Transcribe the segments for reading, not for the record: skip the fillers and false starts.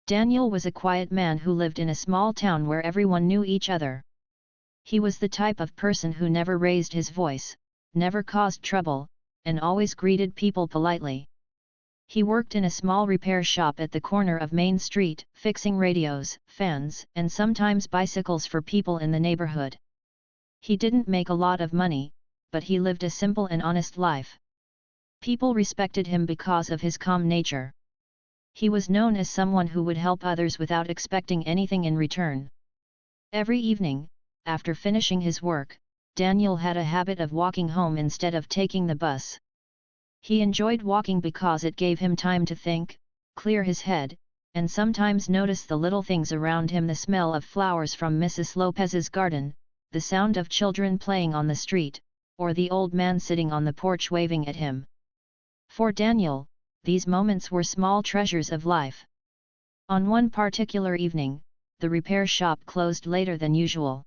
Daniel was a quiet man who lived in a small town where everyone knew each other. He was the type of person who never raised his voice, never caused trouble, and always greeted people politely. He worked in a small repair shop at the corner of Main Street, fixing radios, fans, and sometimes bicycles for people in the neighborhood. He didn't make a lot of money, but he lived a simple and honest life. People respected him because of his calm nature. He was known as someone who would help others without expecting anything in return. Every evening, after finishing his work, Daniel had a habit of walking home instead of taking the bus. He enjoyed walking because it gave him time to think, clear his head, and sometimes notice the little things around him: the smell of flowers from Mrs. Lopez's garden, the sound of children playing on the street, or the old man sitting on the porch waving at him. For Daniel, these moments were small treasures of life. On one particular evening, the repair shop closed later than usual.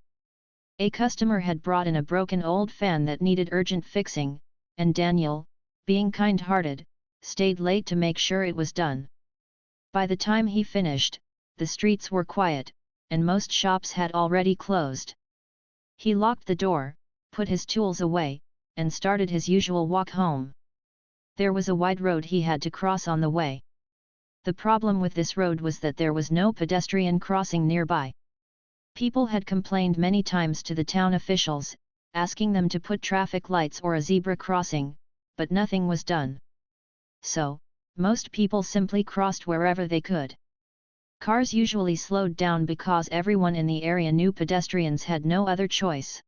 A customer had brought in a broken old fan that needed urgent fixing, and Daniel, being kind-hearted, stayed late to make sure it was done. By the time he finished, the streets were quiet, and most shops had already closed. He locked the door, put his tools away, and started his usual walk home. There was a wide road he had to cross on the way. The problem with this road was that there was no pedestrian crossing nearby. People had complained many times to the town officials, asking them to put traffic lights or a zebra crossing, but nothing was done. So, most people simply crossed wherever they could. Cars usually slowed down because everyone in the area knew pedestrians had no other choice.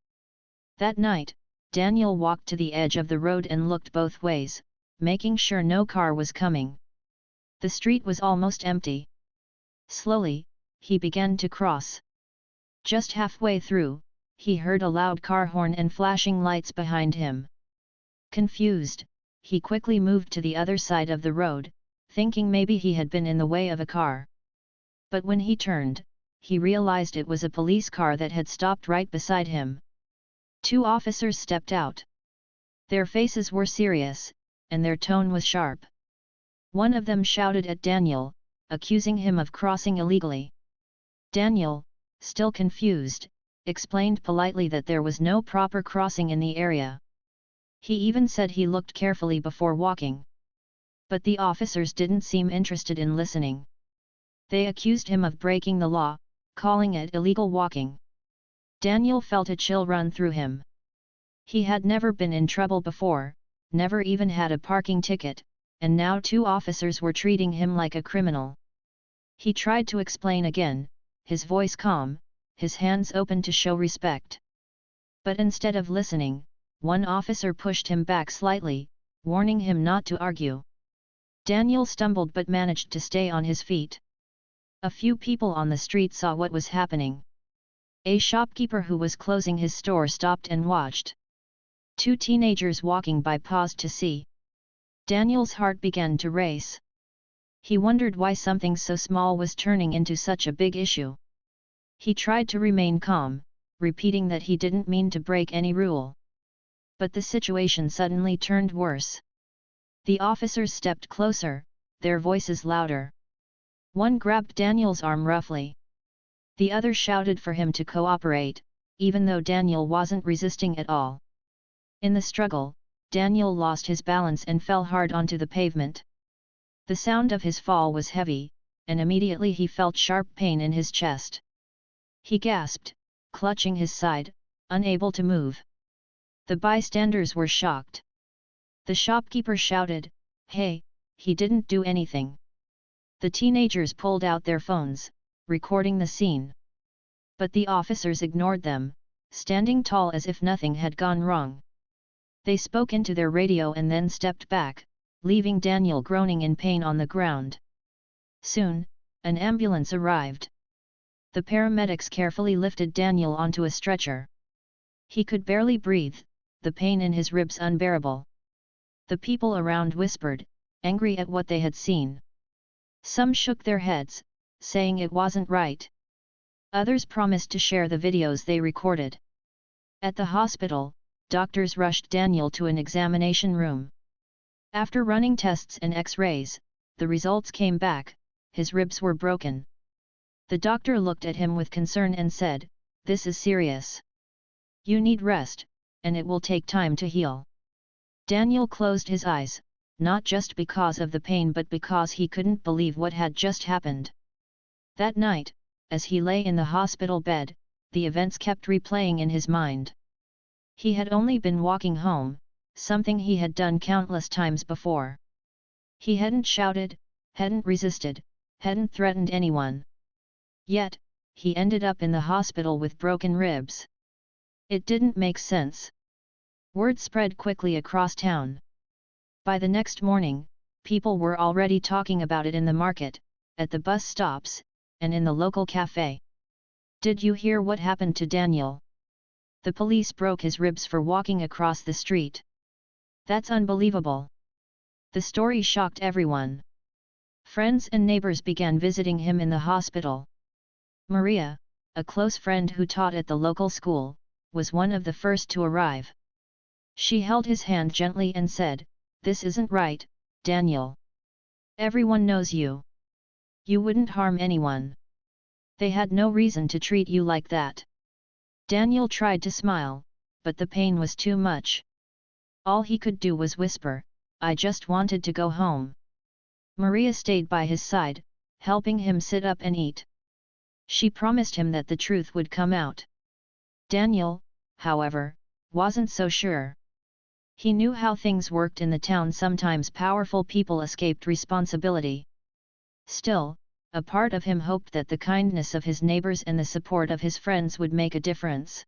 That night, Daniel walked to the edge of the road and looked both ways, making sure no car was coming. The street was almost empty. Slowly, he began to cross. Just halfway through, he heard a loud car horn and flashing lights behind him. Confused, he quickly moved to the other side of the road, thinking maybe he had been in the way of a car. But when he turned, he realized it was a police car that had stopped right beside him. Two officers stepped out. Their faces were serious, and their tone was sharp. One of them shouted at Daniel, accusing him of crossing illegally. Daniel, still confused, explained politely that there was no proper crossing in the area. He even said he looked carefully before walking. But the officers didn't seem interested in listening. They accused him of breaking the law, calling it illegal walking. Daniel felt a chill run through him. He had never been in trouble before, never even had a parking ticket, and now two officers were treating him like a criminal. He tried to explain again, his voice calm, his hands open to show respect. But instead of listening, one officer pushed him back slightly, warning him not to argue. Daniel stumbled but managed to stay on his feet. A few people on the street saw what was happening. A shopkeeper who was closing his store stopped and watched. Two teenagers walking by paused to see. Daniel's heart began to race. He wondered why something so small was turning into such a big issue. He tried to remain calm, repeating that he didn't mean to break any rule. But the situation suddenly turned worse. The officers stepped closer, their voices louder. One grabbed Daniel's arm roughly. The other shouted for him to cooperate, even though Daniel wasn't resisting at all. In the struggle, Daniel lost his balance and fell hard onto the pavement. The sound of his fall was heavy, and immediately he felt sharp pain in his chest. He gasped, clutching his side, unable to move. The bystanders were shocked. The shopkeeper shouted, "Hey, he didn't do anything." The teenagers pulled out their phones, recording the scene. But the officers ignored them, standing tall as if nothing had gone wrong. They spoke into their radio and then stepped back, leaving Daniel groaning in pain on the ground. Soon, an ambulance arrived. The paramedics carefully lifted Daniel onto a stretcher. He could barely breathe, the pain in his ribs unbearable. The people around whispered, angry at what they had seen. Some shook their heads, saying it wasn't right. Others promised to share the videos they recorded. At the hospital, doctors rushed Daniel to an examination room. After running tests and X-rays, the results came back, his ribs were broken. The doctor looked at him with concern and said, "This is serious. You need rest, and it will take time to heal." Daniel closed his eyes, not just because of the pain but because he couldn't believe what had just happened. That night, as he lay in the hospital bed, the events kept replaying in his mind. He had only been walking home, something he had done countless times before. He hadn't shouted, hadn't resisted, hadn't threatened anyone. Yet, he ended up in the hospital with broken ribs. It didn't make sense. Word spread quickly across town. By the next morning, people were already talking about it in the market, at the bus stops, and in the local cafe. "Did you hear what happened to Daniel? The police broke his ribs for walking across the street. That's unbelievable." The story shocked everyone. Friends and neighbors began visiting him in the hospital. Maria, a close friend who taught at the local school, was one of the first to arrive. She held his hand gently and said, "This isn't right, Daniel. Everyone knows you. You wouldn't harm anyone. They had no reason to treat you like that." Daniel tried to smile, but the pain was too much. All he could do was whisper, "I just wanted to go home." Maria stayed by his side, helping him sit up and eat. She promised him that the truth would come out. Daniel, however, wasn't so sure. He knew how things worked in the town. Sometimes powerful people escaped responsibility. Still, a part of him hoped that the kindness of his neighbors and the support of his friends would make a difference.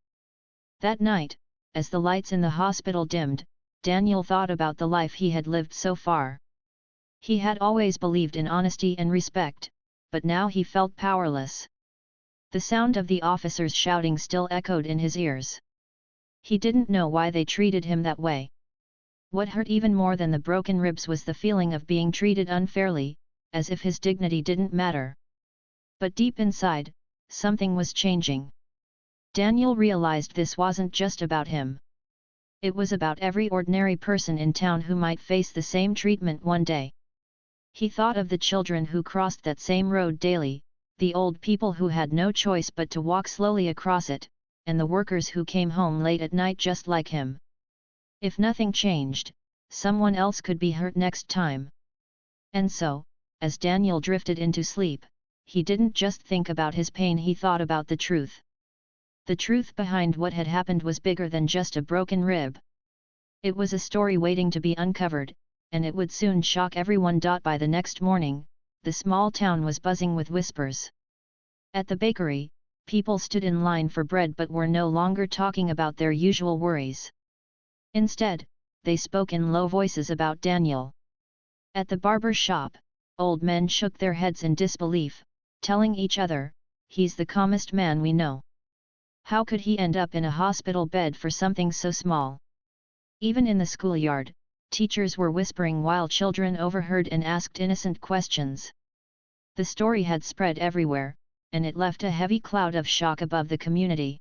That night, as the lights in the hospital dimmed, Daniel thought about the life he had lived so far. He had always believed in honesty and respect, but now he felt powerless. The sound of the officers shouting still echoed in his ears. He didn't know why they treated him that way. What hurt even more than the broken ribs was the feeling of being treated unfairly, as if his dignity didn't matter. But deep inside, something was changing. Daniel realized this wasn't just about him. It was about every ordinary person in town who might face the same treatment one day. He thought of the children who crossed that same road daily, the old people who had no choice but to walk slowly across it, and the workers who came home late at night just like him. If nothing changed, someone else could be hurt next time. And so, as Daniel drifted into sleep, he didn't just think about his pain, he thought about the truth. The truth behind what had happened was bigger than just a broken rib. It was a story waiting to be uncovered, and it would soon shock everyone. By the next morning, the small town was buzzing with whispers. At the bakery, people stood in line for bread but were no longer talking about their usual worries. Instead, they spoke in low voices about Daniel. At the barber shop, old men shook their heads in disbelief, telling each other, "He's the calmest man we know. How could he end up in a hospital bed for something so small?" Even in the schoolyard, teachers were whispering while children overheard and asked innocent questions. The story had spread everywhere, and it left a heavy cloud of shock above the community.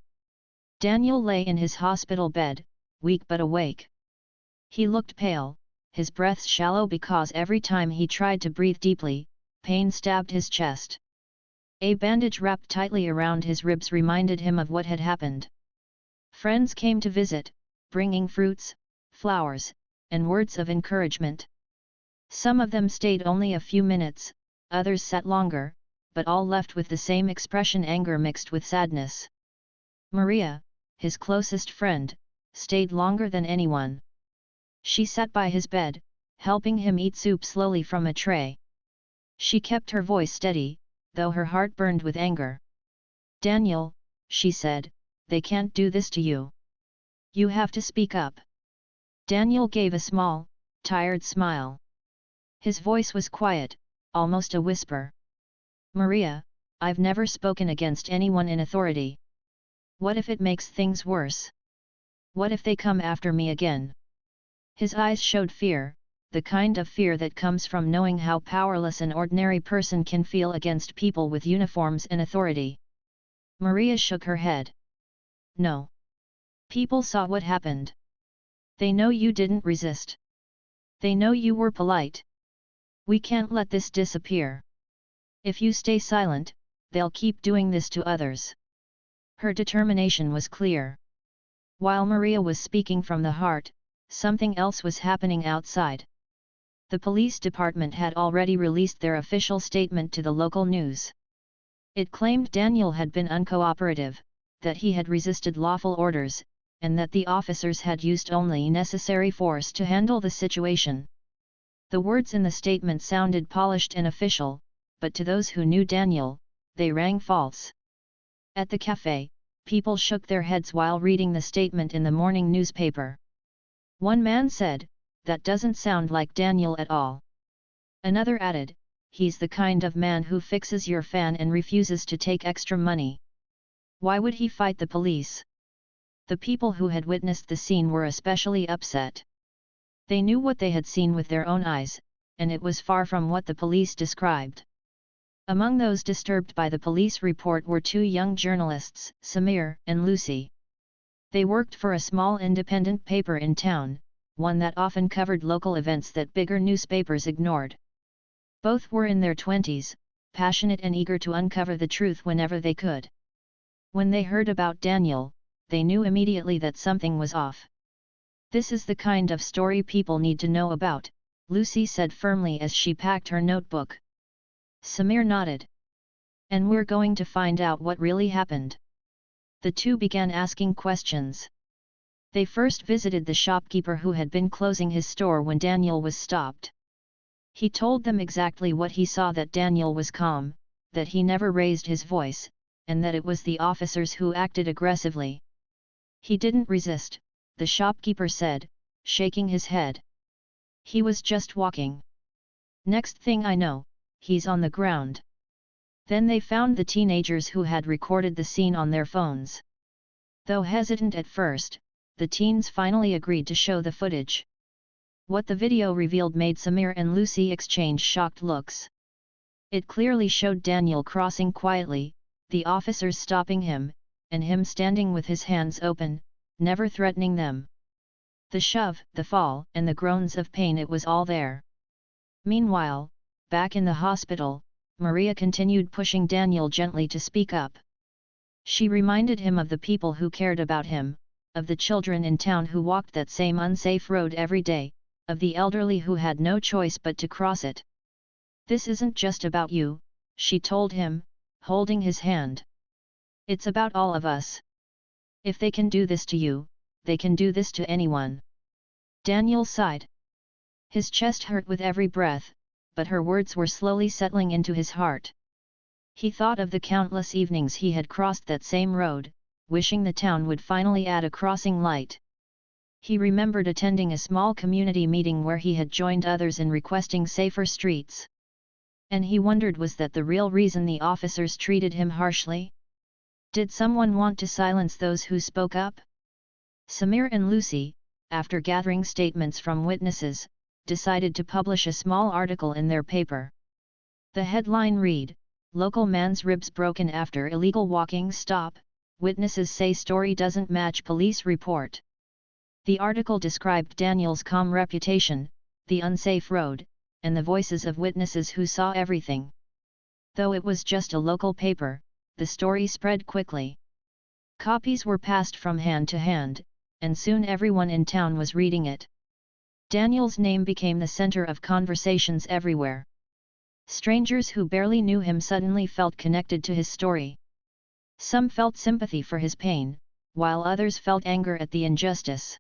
Daniel lay in his hospital bed, weak but awake. He looked pale, his breath shallow because every time he tried to breathe deeply, pain stabbed his chest. A bandage wrapped tightly around his ribs reminded him of what had happened. Friends came to visit, bringing fruits, flowers, and words of encouragement. Some of them stayed only a few minutes, others sat longer, but all left with the same expression, anger mixed with sadness. Maria, his closest friend, stayed longer than anyone. She sat by his bed, helping him eat soup slowly from a tray. She kept her voice steady, though her heart burned with anger. "Daniel," she said, "they can't do this to you. You have to speak up." Daniel gave a small, tired smile. His voice was quiet, almost a whisper. "Maria, I've never spoken against anyone in authority. What if it makes things worse? What if they come after me again?" His eyes showed fear, the kind of fear that comes from knowing how powerless an ordinary person can feel against people with uniforms and authority. Maria shook her head. "No. People saw what happened. They know you didn't resist. They know you were polite. We can't let this disappear." If you stay silent, they'll keep doing this to others. Her determination was clear. While Maria was speaking from the heart, something else was happening outside. The police department had already released their official statement to the local news. It claimed Daniel had been uncooperative, that he had resisted lawful orders, and that the officers had used only necessary force to handle the situation. The words in the statement sounded polished and official, but to those who knew Daniel, they rang false. At the cafe, people shook their heads while reading the statement in the morning newspaper. One man said, "That doesn't sound like Daniel at all." Another added, "He's the kind of man who fixes your fan and refuses to take extra money. Why would he fight the police?" The people who had witnessed the scene were especially upset. They knew what they had seen with their own eyes, and it was far from what the police described. Among those disturbed by the police report were two young journalists, Samir and Lucy. They worked for a small independent paper in town, one that often covered local events that bigger newspapers ignored. Both were in their 20s, passionate and eager to uncover the truth whenever they could. When they heard about Daniel, they knew immediately that something was off. "This is the kind of story people need to know about," Lucy said firmly as she packed her notebook. Samir nodded. "And we're going to find out what really happened." The two began asking questions. They first visited the shopkeeper who had been closing his store when Daniel was stopped. He told them exactly what he saw: that Daniel was calm, that he never raised his voice, and that it was the officers who acted aggressively. "He didn't resist," the shopkeeper said, shaking his head. "He was just walking. Next thing I know, he's on the ground." Then they found the teenagers who had recorded the scene on their phones. Though hesitant at first, the teens finally agreed to show the footage. What the video revealed made Samir and Lucy exchange shocked looks. It clearly showed Daniel crossing quietly, the officers stopping him, and him standing with his hands open, never threatening them. The shove, the fall, and the groans of pain, it was all there. Meanwhile, back in the hospital, Maria continued pushing Daniel gently to speak up. She reminded him of the people who cared about him, of the children in town who walked that same unsafe road every day, of the elderly who had no choice but to cross it. "This isn't just about you," she told him, holding his hand. "It's about all of us. If they can do this to you, they can do this to anyone." Daniel sighed. His chest hurt with every breath, but her words were slowly settling into his heart. He thought of the countless evenings he had crossed that same road, wishing the town would finally add a crossing light. He remembered attending a small community meeting where he had joined others in requesting safer streets. And he wondered, was that the real reason the officers treated him harshly? Did someone want to silence those who spoke up? Samir and Lucy, after gathering statements from witnesses, decided to publish a small article in their paper. The headline read, "Local man's ribs broken after illegal walking stop, witnesses say story doesn't match police report." The article described Daniel's calm reputation, the unsafe road, and the voices of witnesses who saw everything. Though it was just a local paper, the story spread quickly. Copies were passed from hand to hand, and soon everyone in town was reading it. Daniel's name became the center of conversations everywhere. Strangers who barely knew him suddenly felt connected to his story. Some felt sympathy for his pain, while others felt anger at the injustice.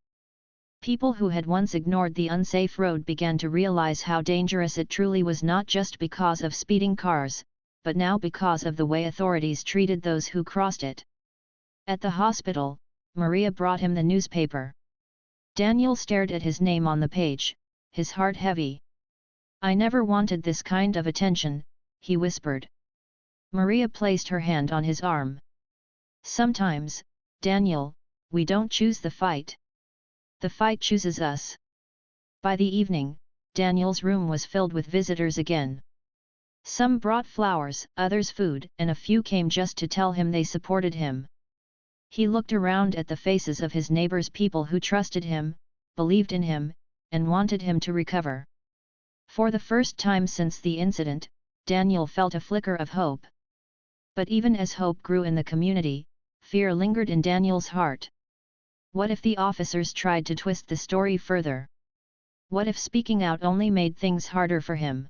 People who had once ignored the unsafe road began to realize how dangerous it truly was, not just because of speeding cars, but now because of the way authorities treated those who crossed it. At the hospital, Maria brought him the newspaper. Daniel stared at his name on the page, his heart heavy. "I never wanted this kind of attention," he whispered. Maria placed her hand on his arm. "Sometimes, Daniel, we don't choose the fight. The fight chooses us." By the evening, Daniel's room was filled with visitors again. Some brought flowers, others food, and a few came just to tell him they supported him. He looked around at the faces of his neighbors, people who trusted him, believed in him, and wanted him to recover. For the first time since the incident, Daniel felt a flicker of hope. But even as hope grew in the community, fear lingered in Daniel's heart. What if the officers tried to twist the story further? What if speaking out only made things harder for him?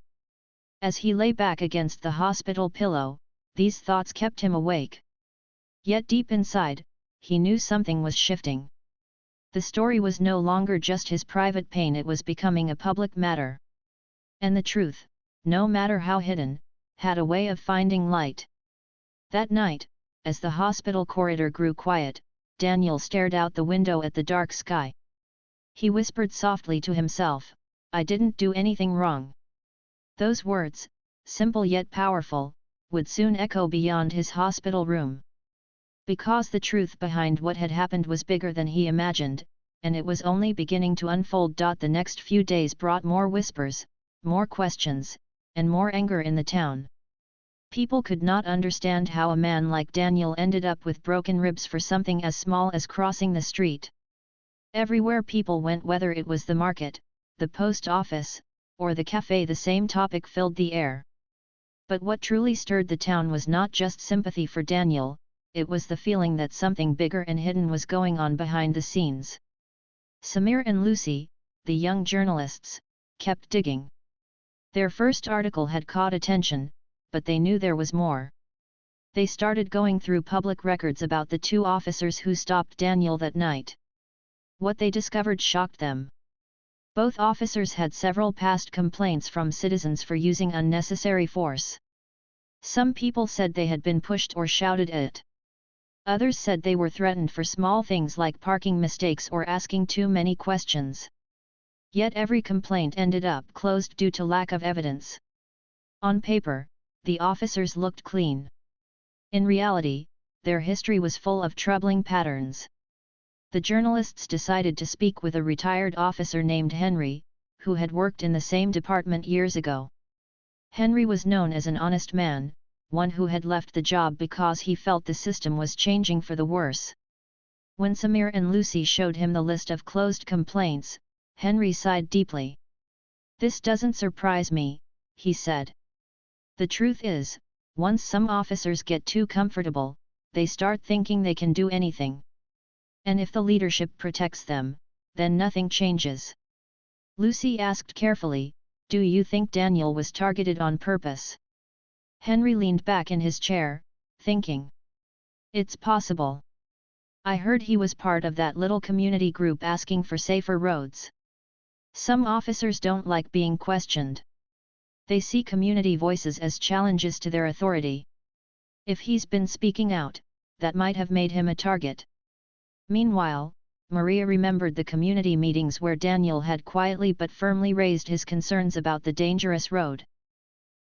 As he lay back against the hospital pillow, these thoughts kept him awake. Yet deep inside, he knew something was shifting. The story was no longer just his private pain, it was becoming a public matter. And the truth, no matter how hidden, had a way of finding light. That night, as the hospital corridor grew quiet, Daniel stared out the window at the dark sky. He whispered softly to himself, "I didn't do anything wrong." Those words, simple yet powerful, would soon echo beyond his hospital room. Because the truth behind what had happened was bigger than he imagined, and it was only beginning to unfold. The next few days brought more whispers, more questions, and more anger in the town. People could not understand how a man like Daniel ended up with broken ribs for something as small as crossing the street. Everywhere people went, whether it was the market, the post office, or the cafe, the same topic filled the air. But what truly stirred the town was not just sympathy for Daniel, it was the feeling that something bigger and hidden was going on behind the scenes. Samir and Lucy, the young journalists, kept digging. Their first article had caught attention, but they knew there was more. They started going through public records about the two officers who stopped Daniel that night. What they discovered shocked them. Both officers had several past complaints from citizens for using unnecessary force. Some people said they had been pushed or shouted at. Others said they were threatened for small things like parking mistakes or asking too many questions. Yet every complaint ended up closed due to lack of evidence. On paper, the officers looked clean. In reality, their history was full of troubling patterns. The journalists decided to speak with a retired officer named Henry, who had worked in the same department years ago. Henry was known as an honest man, one who had left the job because he felt the system was changing for the worse. When Samir and Lucy showed him the list of closed complaints, Henry sighed deeply. "This doesn't surprise me," he said. "The truth is, once some officers get too comfortable, they start thinking they can do anything. And if the leadership protects them, then nothing changes." Lucy asked carefully, "Do you think Daniel was targeted on purpose?" Henry leaned back in his chair, thinking. "It's possible. I heard he was part of that little community group asking for safer roads. Some officers don't like being questioned. They see community voices as challenges to their authority. If he's been speaking out, that might have made him a target." Meanwhile, Maria remembered the community meetings where Daniel had quietly but firmly raised his concerns about the dangerous road.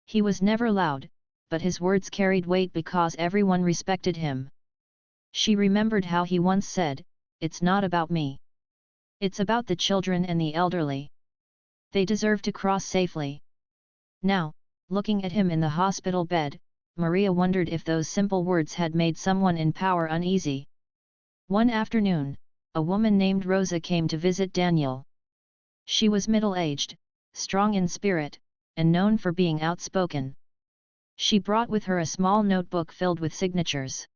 He was never loud, but his words carried weight because everyone respected him. She remembered how he once said, "It's not about me. It's about the children and the elderly. They deserve to cross safely." Now, looking at him in the hospital bed, Maria wondered if those simple words had made someone in power uneasy. One afternoon, a woman named Rosa came to visit Daniel. She was middle-aged, strong in spirit, and known for being outspoken. She brought with her a small notebook filled with signatures.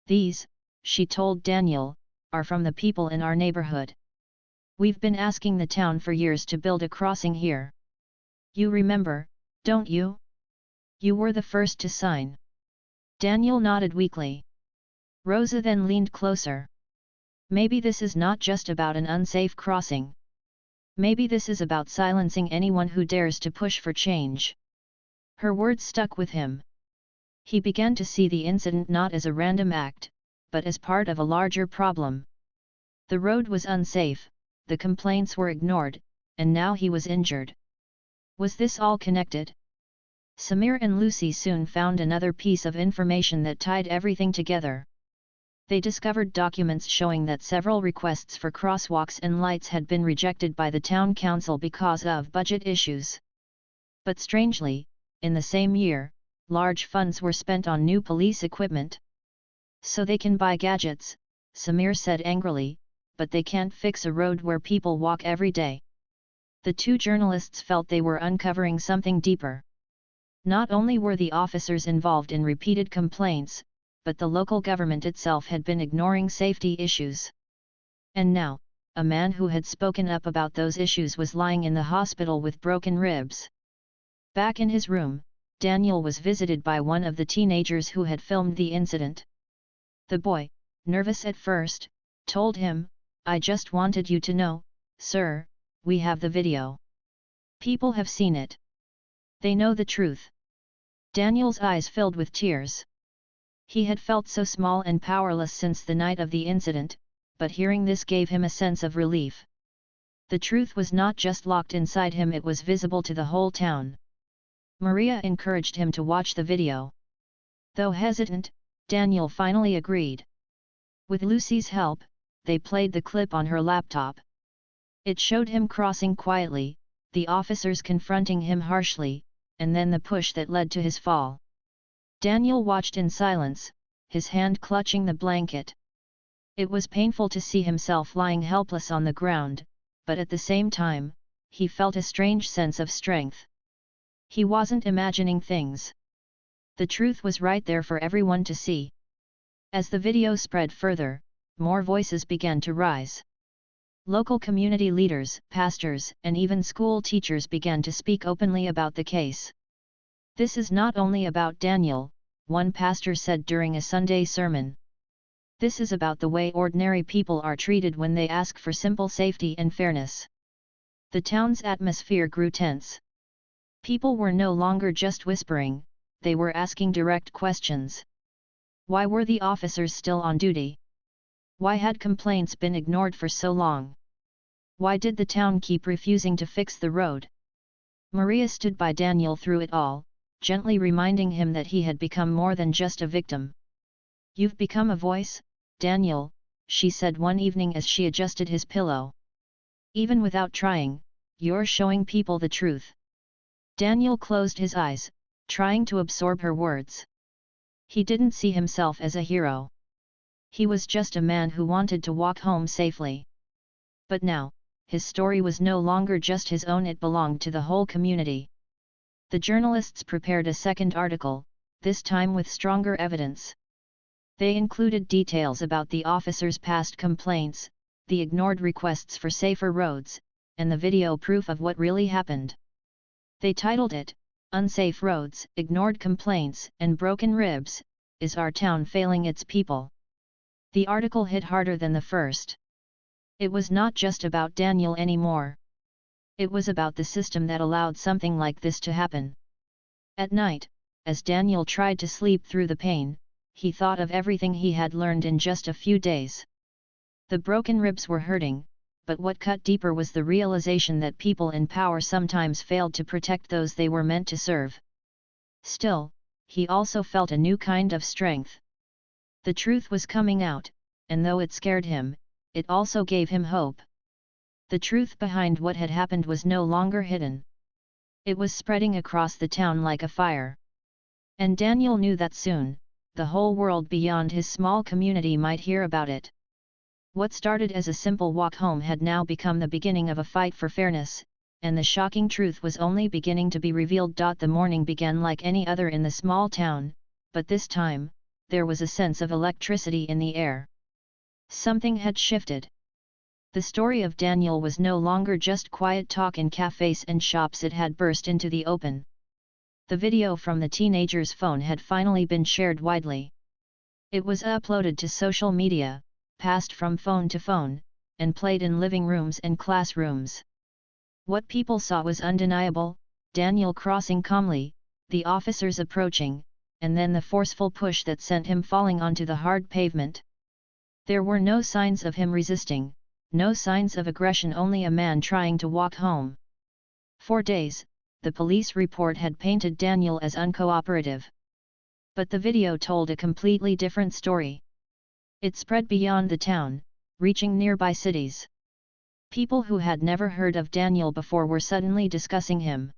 "These," she told Daniel, "are from the people in our neighborhood. We've been asking the town for years to build a crossing here. You remember, don't you? You were the first to sign." Daniel nodded weakly. Rosa then leaned closer. "Maybe this is not just about an unsafe crossing. Maybe this is about silencing anyone who dares to push for change." Her words stuck with him. He began to see the incident not as a random act, but as part of a larger problem. The road was unsafe, the complaints were ignored, and now he was injured. Was this all connected? Samir and Lucy soon found another piece of information that tied everything together. They discovered documents showing that several requests for crosswalks and lights had been rejected by the town council because of budget issues. But strangely, in the same year, large funds were spent on new police equipment. "So they can buy gadgets," Samir said angrily, "but they can't fix a road where people walk every day." The two journalists felt they were uncovering something deeper. Not only were the officers involved in repeated complaints, but the local government itself had been ignoring safety issues. And now, a man who had spoken up about those issues was lying in the hospital with broken ribs. Back in his room, Daniel was visited by one of the teenagers who had filmed the incident. The boy, nervous at first, told him, "I just wanted you to know, sir, we have the video. People have seen it. They know the truth." Daniel's eyes filled with tears. He had felt so small and powerless since the night of the incident, but hearing this gave him a sense of relief. The truth was not just locked inside him, it was visible to the whole town. Maria encouraged him to watch the video. Though hesitant, Daniel finally agreed. With Lucy's help, they played the clip on her laptop. It showed him crossing quietly, the officers confronting him harshly, and then the push that led to his fall. Daniel watched in silence, his hand clutching the blanket. It was painful to see himself lying helpless on the ground, but at the same time, he felt a strange sense of strength. He wasn't imagining things. The truth was right there for everyone to see. As the video spread further, more voices began to rise. Local community leaders, pastors, and even school teachers began to speak openly about the case. "This is not only about Daniel," one pastor said during a Sunday sermon. "This is about the way ordinary people are treated when they ask for simple safety and fairness." The town's atmosphere grew tense. People were no longer just whispering, they were asking direct questions. Why were the officers still on duty? Why had complaints been ignored for so long? Why did the town keep refusing to fix the road? Maria stood by Daniel through it all, gently reminding him that he had become more than just a victim. "You've become a voice, Daniel," she said one evening as she adjusted his pillow. "Even without trying, you're showing people the truth." Daniel closed his eyes, trying to absorb her words. He didn't see himself as a hero. He was just a man who wanted to walk home safely. But now, his story was no longer just his own, it belonged to the whole community. The journalists prepared a second article, this time with stronger evidence. They included details about the officers' past complaints, the ignored requests for safer roads, and the video proof of what really happened. They titled it, "Unsafe Roads, Ignored Complaints, and Broken Ribs, Is Our Town Failing Its People?" The article hit harder than the first. It was not just about Daniel anymore. It was about the system that allowed something like this to happen. At night, as Daniel tried to sleep through the pain, he thought of everything he had learned in just a few days. The broken ribs were hurting, but what cut deeper was the realization that people in power sometimes failed to protect those they were meant to serve. Still, he also felt a new kind of strength. The truth was coming out, and though it scared him, it also gave him hope. The truth behind what had happened was no longer hidden. It was spreading across the town like a fire. And Daniel knew that soon, the whole world beyond his small community might hear about it. What started as a simple walk home had now become the beginning of a fight for fairness, and the shocking truth was only beginning to be revealed. The morning began like any other in the small town, but this time, there was a sense of electricity in the air. Something had shifted. The story of Daniel was no longer just quiet talk in cafes and shops, it had burst into the open. The video from the teenager's phone had finally been shared widely. It was uploaded to social media, passed from phone to phone, and played in living rooms and classrooms. What people saw was undeniable: Daniel crossing calmly, the officers approaching, and then the forceful push that sent him falling onto the hard pavement. There were no signs of him resisting, no signs of aggression, only a man trying to walk home. For days, the police report had painted Daniel as uncooperative. But the video told a completely different story. It spread beyond the town, reaching nearby cities. People who had never heard of Daniel before were suddenly discussing him.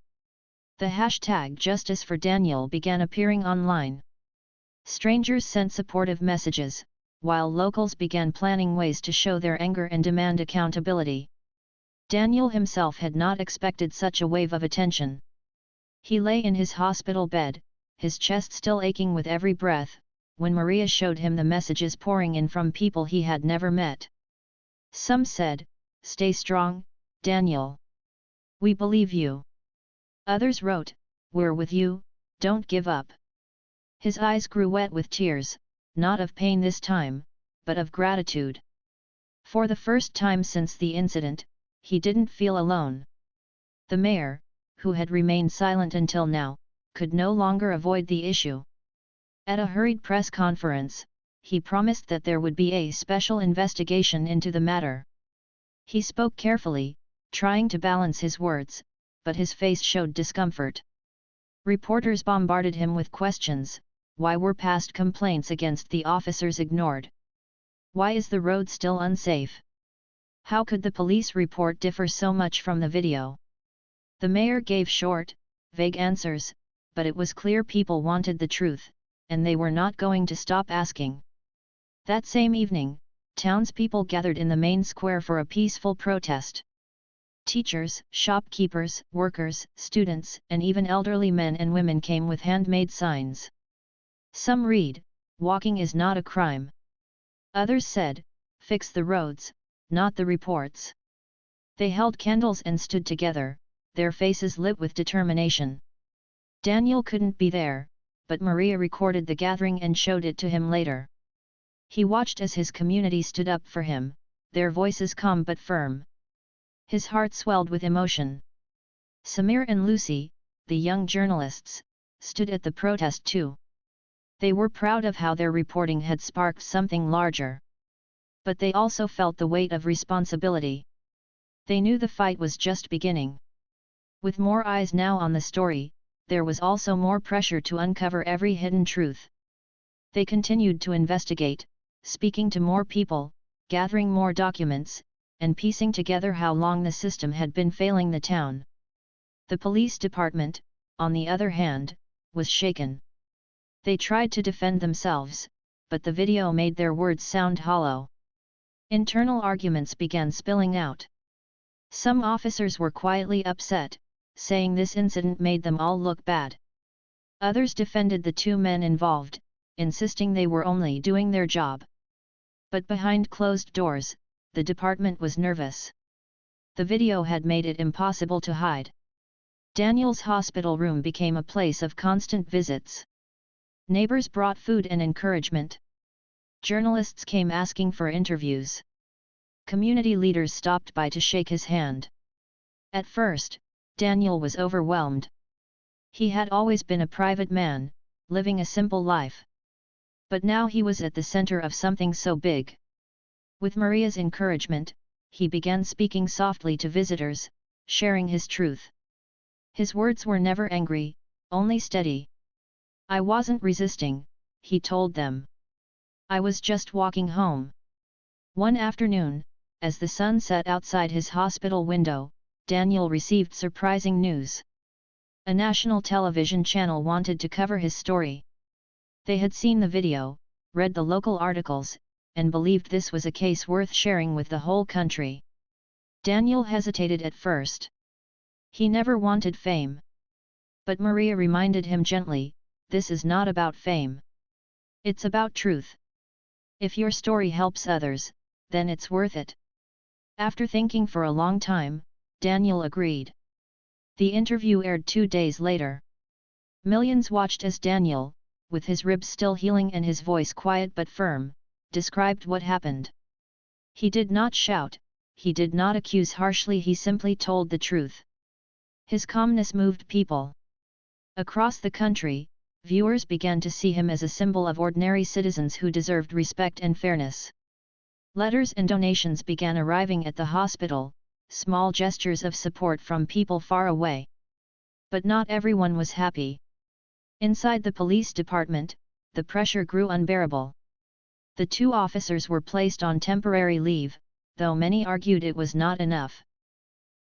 The hashtag Justice for Daniel began appearing online. Strangers sent supportive messages, while locals began planning ways to show their anger and demand accountability. Daniel himself had not expected such a wave of attention. He lay in his hospital bed, his chest still aching with every breath, when Maria showed him the messages pouring in from people he had never met. Some said, "Stay strong, Daniel. We believe you." Others wrote, "We're with you, don't give up." His eyes grew wet with tears, not of pain this time, but of gratitude. For the first time since the incident, he didn't feel alone. The mayor, who had remained silent until now, could no longer avoid the issue. At a hurried press conference, he promised that there would be a special investigation into the matter. He spoke carefully, trying to balance his words, but his face showed discomfort. Reporters bombarded him with questions. Why were past complaints against the officers ignored? Why is the road still unsafe? How could the police report differ so much from the video? The mayor gave short, vague answers, but it was clear people wanted the truth, and they were not going to stop asking. That same evening, townspeople gathered in the main square for a peaceful protest. Teachers, shopkeepers, workers, students, and even elderly men and women came with handmade signs. Some read, "Walking is not a crime." Others said, "Fix the roads, not the reports." They held candles and stood together, their faces lit with determination. Daniel couldn't be there, but Maria recorded the gathering and showed it to him later. He watched as his community stood up for him, their voices calm but firm. His heart swelled with emotion. Samir and Lucy, the young journalists, stood at the protest too. They were proud of how their reporting had sparked something larger. But they also felt the weight of responsibility. They knew the fight was just beginning. With more eyes now on the story, there was also more pressure to uncover every hidden truth. They continued to investigate, speaking to more people, gathering more documents, and piecing together how long the system had been failing the town. The police department, on the other hand, was shaken. They tried to defend themselves, but the video made their words sound hollow. Internal arguments began spilling out. Some officers were quietly upset, saying this incident made them all look bad. Others defended the two men involved, insisting they were only doing their job. But behind closed doors, the department was nervous. The video had made it impossible to hide. Daniel's hospital room became a place of constant visits. Neighbors brought food and encouragement. Journalists came asking for interviews. Community leaders stopped by to shake his hand. At first, Daniel was overwhelmed. He had always been a private man, living a simple life. But now he was at the center of something so big. With Maria's encouragement, he began speaking softly to visitors, sharing his truth. His words were never angry, only steady. "I wasn't resisting," he told them. "I was just walking home." One afternoon, as the sun set outside his hospital window, Daniel received surprising news. A national television channel wanted to cover his story. They had seen the video, read the local articles, and believed this was a case worth sharing with the whole country. Daniel hesitated at first. He never wanted fame. But Maria reminded him gently, "This is not about fame. It's about truth. If your story helps others, then it's worth it." After thinking for a long time, Daniel agreed. The interview aired 2 days later. Millions watched as Daniel, with his ribs still healing and his voice quiet but firm, described what happened. He did not shout, he did not accuse harshly, he simply told the truth. His calmness moved people. Across the country, viewers began to see him as a symbol of ordinary citizens who deserved respect and fairness. Letters and donations began arriving at the hospital, small gestures of support from people far away. But not everyone was happy. Inside the police department, the pressure grew unbearable. The two officers were placed on temporary leave, though many argued it was not enough.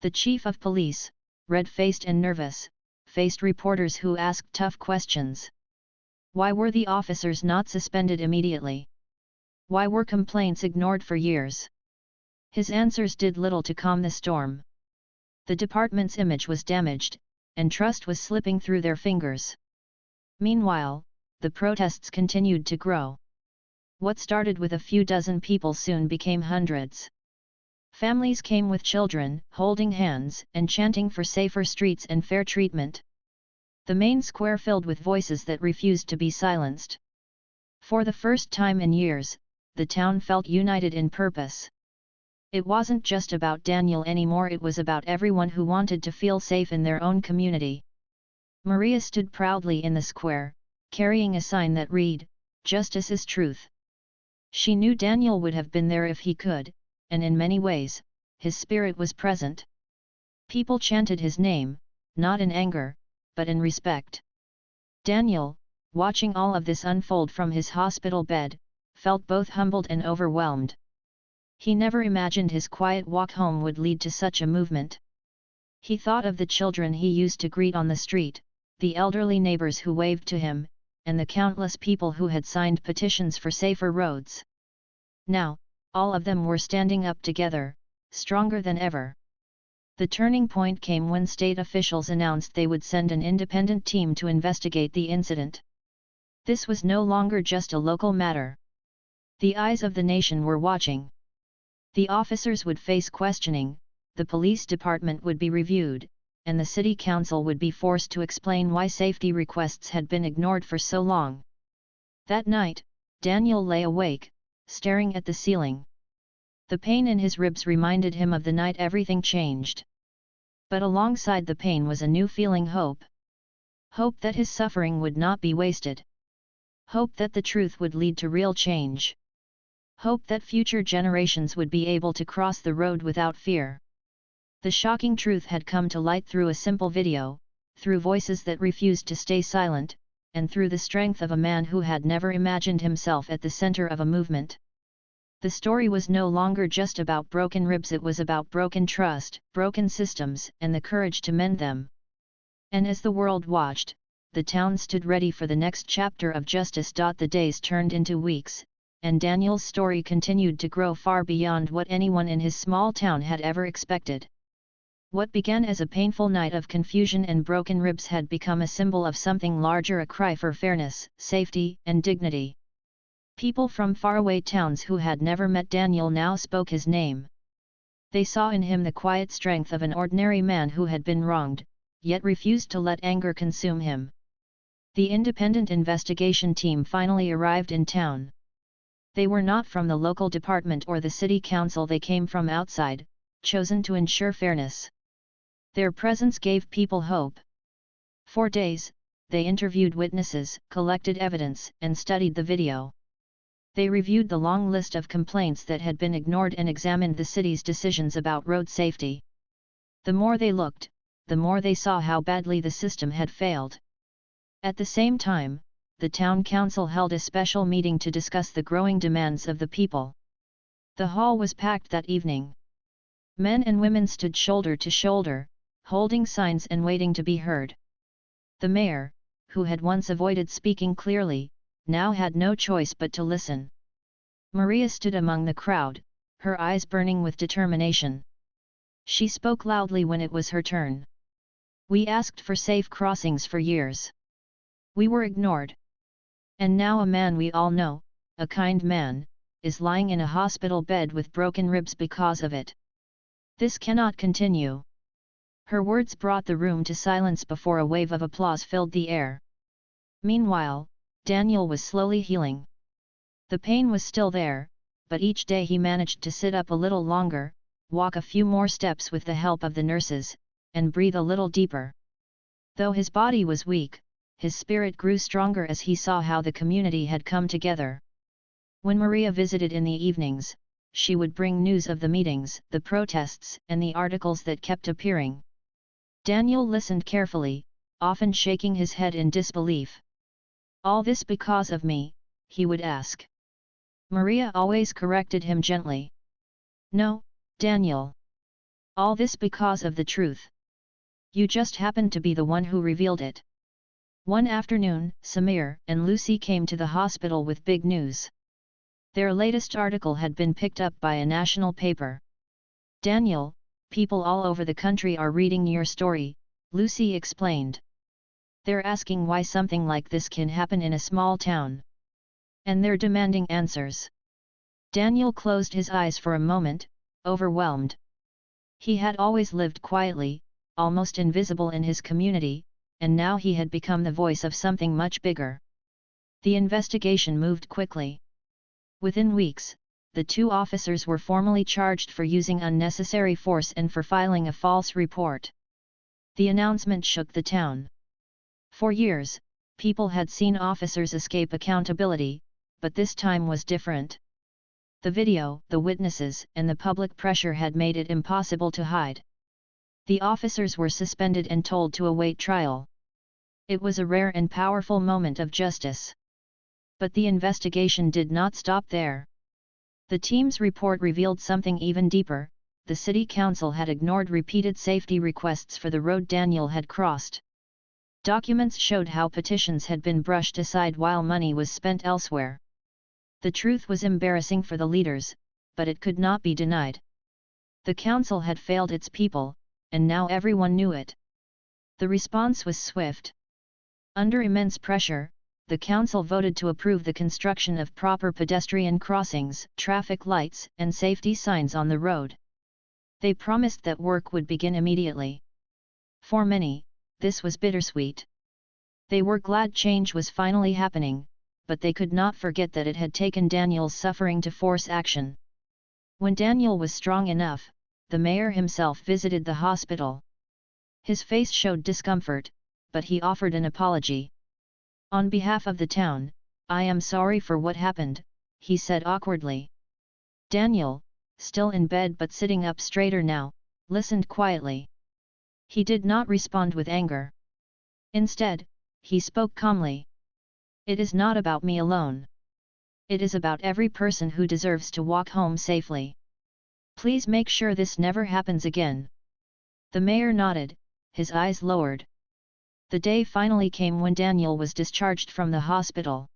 The chief of police, red-faced and nervous, faced reporters who asked tough questions. Why were the officers not suspended immediately? Why were complaints ignored for years? His answers did little to calm the storm. The department's image was damaged, and trust was slipping through their fingers. Meanwhile, the protests continued to grow. What started with a few dozen people soon became hundreds. Families came with children, holding hands and chanting for safer streets and fair treatment. The main square filled with voices that refused to be silenced. For the first time in years, the town felt united in purpose. It wasn't just about Daniel anymore, it was about everyone who wanted to feel safe in their own community. Maria stood proudly in the square, carrying a sign that read, "Justice is truth." She knew Daniel would have been there if he could, and in many ways, his spirit was present. People chanted his name, not in anger, but in respect. Daniel, watching all of this unfold from his hospital bed, felt both humbled and overwhelmed. He never imagined his quiet walk home would lead to such a movement. He thought of the children he used to greet on the street, the elderly neighbors who waved to him, and the countless people who had signed petitions for safer roads. Now, all of them were standing up together, stronger than ever. The turning point came when state officials announced they would send an independent team to investigate the incident. This was no longer just a local matter. The eyes of the nation were watching. The officers would face questioning, the police department would be reviewed, and the city council would be forced to explain why safety requests had been ignored for so long. That night, Daniel lay awake, staring at the ceiling. The pain in his ribs reminded him of the night everything changed. But alongside the pain was a new feeling: hope. Hope that his suffering would not be wasted. Hope that the truth would lead to real change. Hope that future generations would be able to cross the road without fear. The shocking truth had come to light through a simple video, through voices that refused to stay silent, and through the strength of a man who had never imagined himself at the center of a movement. The story was no longer just about broken ribs, it was about broken trust, broken systems, and the courage to mend them. And as the world watched, the town stood ready for the next chapter of justice. The days turned into weeks, and Daniel's story continued to grow far beyond what anyone in his small town had ever expected. What began as a painful night of confusion and broken ribs had become a symbol of something larger, a cry for fairness, safety, and dignity. People from faraway towns who had never met Daniel now spoke his name. They saw in him the quiet strength of an ordinary man who had been wronged, yet refused to let anger consume him. The independent investigation team finally arrived in town. They were not from the local department or the city council, they came from outside, chosen to ensure fairness. Their presence gave people hope. For days, they interviewed witnesses, collected evidence, and studied the video. They reviewed the long list of complaints that had been ignored and examined the city's decisions about road safety. The more they looked, the more they saw how badly the system had failed. At the same time, the town council held a special meeting to discuss the growing demands of the people. The hall was packed that evening. Men and women stood shoulder to shoulder, holding signs and waiting to be heard. The mayor, who had once avoided speaking clearly, now had no choice but to listen. Maria stood among the crowd, her eyes burning with determination. She spoke loudly when it was her turn. "We asked for safe crossings for years. We were ignored. And now a man we all know, a kind man, is lying in a hospital bed with broken ribs because of it. This cannot continue." Her words brought the room to silence before a wave of applause filled the air. Meanwhile, Daniel was slowly healing. The pain was still there, but each day he managed to sit up a little longer, walk a few more steps with the help of the nurses, and breathe a little deeper. Though his body was weak, his spirit grew stronger as he saw how the community had come together. When Maria visited in the evenings, she would bring news of the meetings, the protests, and the articles that kept appearing. Daniel listened carefully, often shaking his head in disbelief. "All this because of me?" he would ask. Maria always corrected him gently. "No, Daniel. All this because of the truth. You just happened to be the one who revealed it." One afternoon, Samir and Lucy came to the hospital with big news. Their latest article had been picked up by a national paper. "Daniel, people all over the country are reading your story," Lucy explained. They're asking why something like this can happen in a small town. And they're demanding answers. Daniel closed his eyes for a moment, overwhelmed. He had always lived quietly, almost invisible in his community, and now he had become the voice of something much bigger. The investigation moved quickly. Within weeks, the two officers were formally charged for using unnecessary force and for filing a false report. The announcement shook the town. For years, people had seen officers escape accountability, but this time was different. The video, the witnesses, and the public pressure had made it impossible to hide. The officers were suspended and told to await trial. It was a rare and powerful moment of justice. But the investigation did not stop there. The team's report revealed something even deeper. The city council had ignored repeated safety requests for the road Daniel had crossed. Documents showed how petitions had been brushed aside while money was spent elsewhere. The truth was embarrassing for the leaders, but it could not be denied. The council had failed its people, and now everyone knew it. The response was swift. Under immense pressure, the council voted to approve the construction of proper pedestrian crossings, traffic lights, and safety signs on the road. They promised that work would begin immediately. For many, this was bittersweet. They were glad change was finally happening, but they could not forget that it had taken Daniel's suffering to force action. When Daniel was strong enough, the mayor himself visited the hospital. His face showed discomfort, but he offered an apology. On behalf of the town, I am sorry for what happened, he said awkwardly. Daniel, still in bed but sitting up straighter now, listened quietly. He did not respond with anger. Instead, he spoke calmly. It is not about me alone. It is about every person who deserves to walk home safely. Please make sure this never happens again. The mayor nodded, his eyes lowered. The day finally came when Daniel was discharged from the hospital.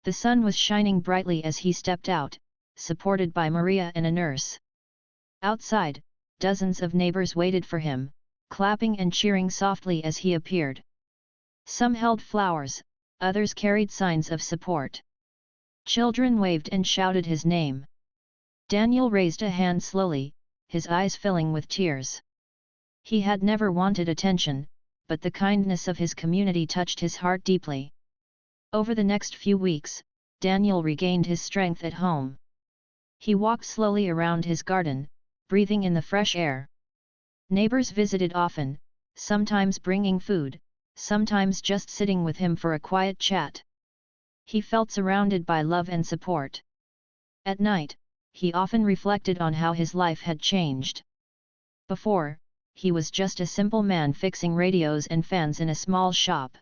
The sun was shining brightly as he stepped out, supported by Maria and a nurse. Outside, dozens of neighbors waited for him, clapping and cheering softly as he appeared. Some held flowers, others carried signs of support. Children waved and shouted his name. Daniel raised a hand slowly, his eyes filling with tears. He had never wanted attention, but the kindness of his community touched his heart deeply. Over the next few weeks, Daniel regained his strength at home. He walked slowly around his garden, breathing in the fresh air. Neighbors visited often, sometimes bringing food, sometimes just sitting with him for a quiet chat. He felt surrounded by love and support. At night, he often reflected on how his life had changed. Before, he was just a simple man fixing radios and fans in a small shop.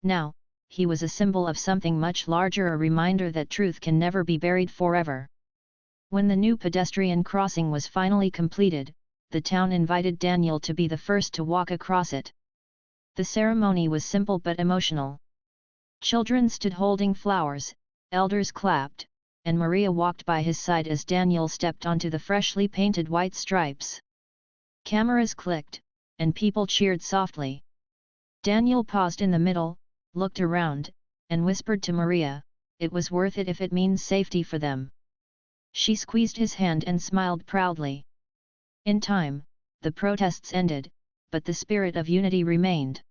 Now, he was a symbol of something much larger, a reminder that truth can never be buried forever. When the new pedestrian crossing was finally completed, the town invited Daniel to be the first to walk across it. The ceremony was simple but emotional. Children stood holding flowers, elders clapped, and Maria walked by his side as Daniel stepped onto the freshly painted white stripes. Cameras clicked, and people cheered softly. Daniel paused in the middle, looked around, and whispered to Maria, "It was worth it if it means safety for them." She squeezed his hand and smiled proudly. In time, the protests ended, but the spirit of unity remained.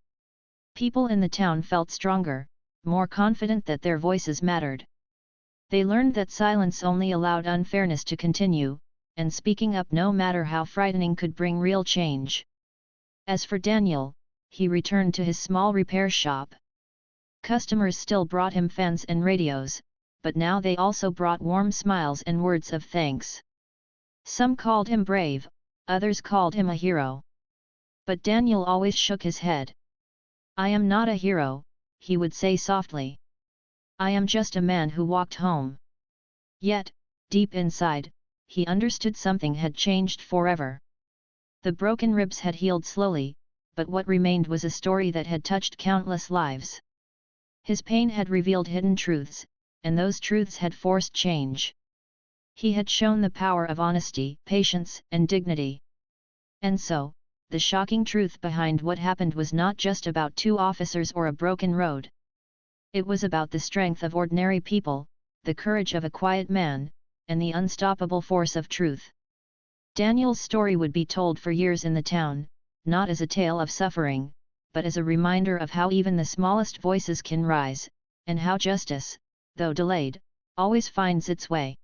People in the town felt stronger, more confident that their voices mattered. They learned that silence only allowed unfairness to continue, and speaking up no matter how frightening could bring real change. As for Daniel, he returned to his small repair shop. Customers still brought him fans and radios, but now they also brought warm smiles and words of thanks. Some called him brave, others called him a hero. But Daniel always shook his head. "I am not a hero," he would say softly. "I am just a man who walked home." Yet, deep inside, he understood something had changed forever. The broken ribs had healed slowly, but what remained was a story that had touched countless lives. His pain had revealed hidden truths, and those truths had forced change. He had shown the power of honesty, patience, and dignity. And so, the shocking truth behind what happened was not just about two officers or a broken road. It was about the strength of ordinary people, the courage of a quiet man, and the unstoppable force of truth. Daniel's story would be told for years in the town, not as a tale of suffering, but as a reminder of how even the smallest voices can rise, and how justice, though delayed, always finds its way.